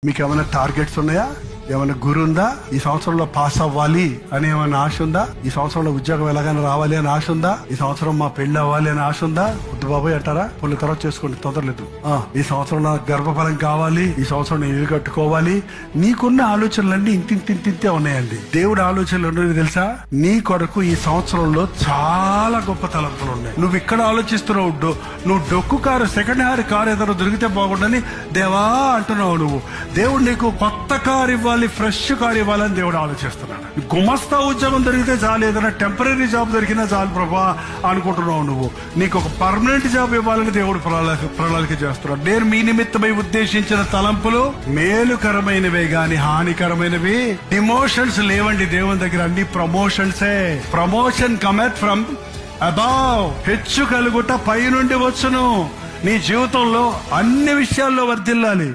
మీకు ఏమైనా టార్గెట్స్ ఉన్నాయా? ఏమైనా గురి ఉందా? ఈ సంవత్సరంలో పాస్ అవ్వాలి అని ఏమైనా ఆశ ఉందా? ఈ సంవత్సరంలో ఉద్యోగం ఎలాగైనా రావాలి అని ఆశ ఉందా? ఈ సంవత్సరం మా పెళ్లి అవ్వాలి అని ఆశ ఉందా? వద్దు బాబాయ్ అంటారా? కొన్ని తర్వాత చేసుకోండి, తొందరలేదు. ఈ సంవత్సరం నాకు గర్భఫలం కావాలి, ఈ సంవత్సరం నేను ఇల్లు కట్టుకోవాలి. నీకున్న ఆలోచనలన్నీ ఇంతింతే ఉన్నాయండి. దేవుడి ఆలోచనలు ఉన్నది తెలుసా? నీ కొరకు ఈ సంవత్సరంలో చాలా గొప్ప తలంపులు ఉన్నాయి. నువ్వు ఇక్కడ ఆలోచిస్తున్నావు, నువ్వు డొక్కు కారు, సెకండ్ హ్యాండ్ కారు ఏదైనా దొరికితే బాగుండని దేవా అంటున్నావు. నువ్వు దేవుడు నీకు కొత్త కారు ఇవ్వాలి, ఫ్రెష్ కారు ఇవ్వాలని దేవుడు ఆలోచిస్తున్నాడు. గుమస్తా ఉద్యోగం దొరికితే చాలు, ఏదైనా టెంపరీ జాబ్ దొరికినా చాలు ప్రభా అనుకుంటున్నావు. నువ్వు నీకు ఒక పర్మనెంట్ జాబ్ ఇవ్వాలని దేవుడు ప్రణాళిక చేస్తున్నాడు. నేను మీ నిమిత్తమై ఉద్దేశించిన తలంపులు మేలుకరమైనవే గాని హానికరమైనవి. డిమోషన్స్ లేవండి దేవుని దగ్గర, అన్ని ప్రమోషన్సే. Promotion cometh from above. హెచ్చు కలుగుట పై నుండి వచ్చును. నీ జీవితంలో అన్ని విషయాల్లో వర్ధిల్లాలి.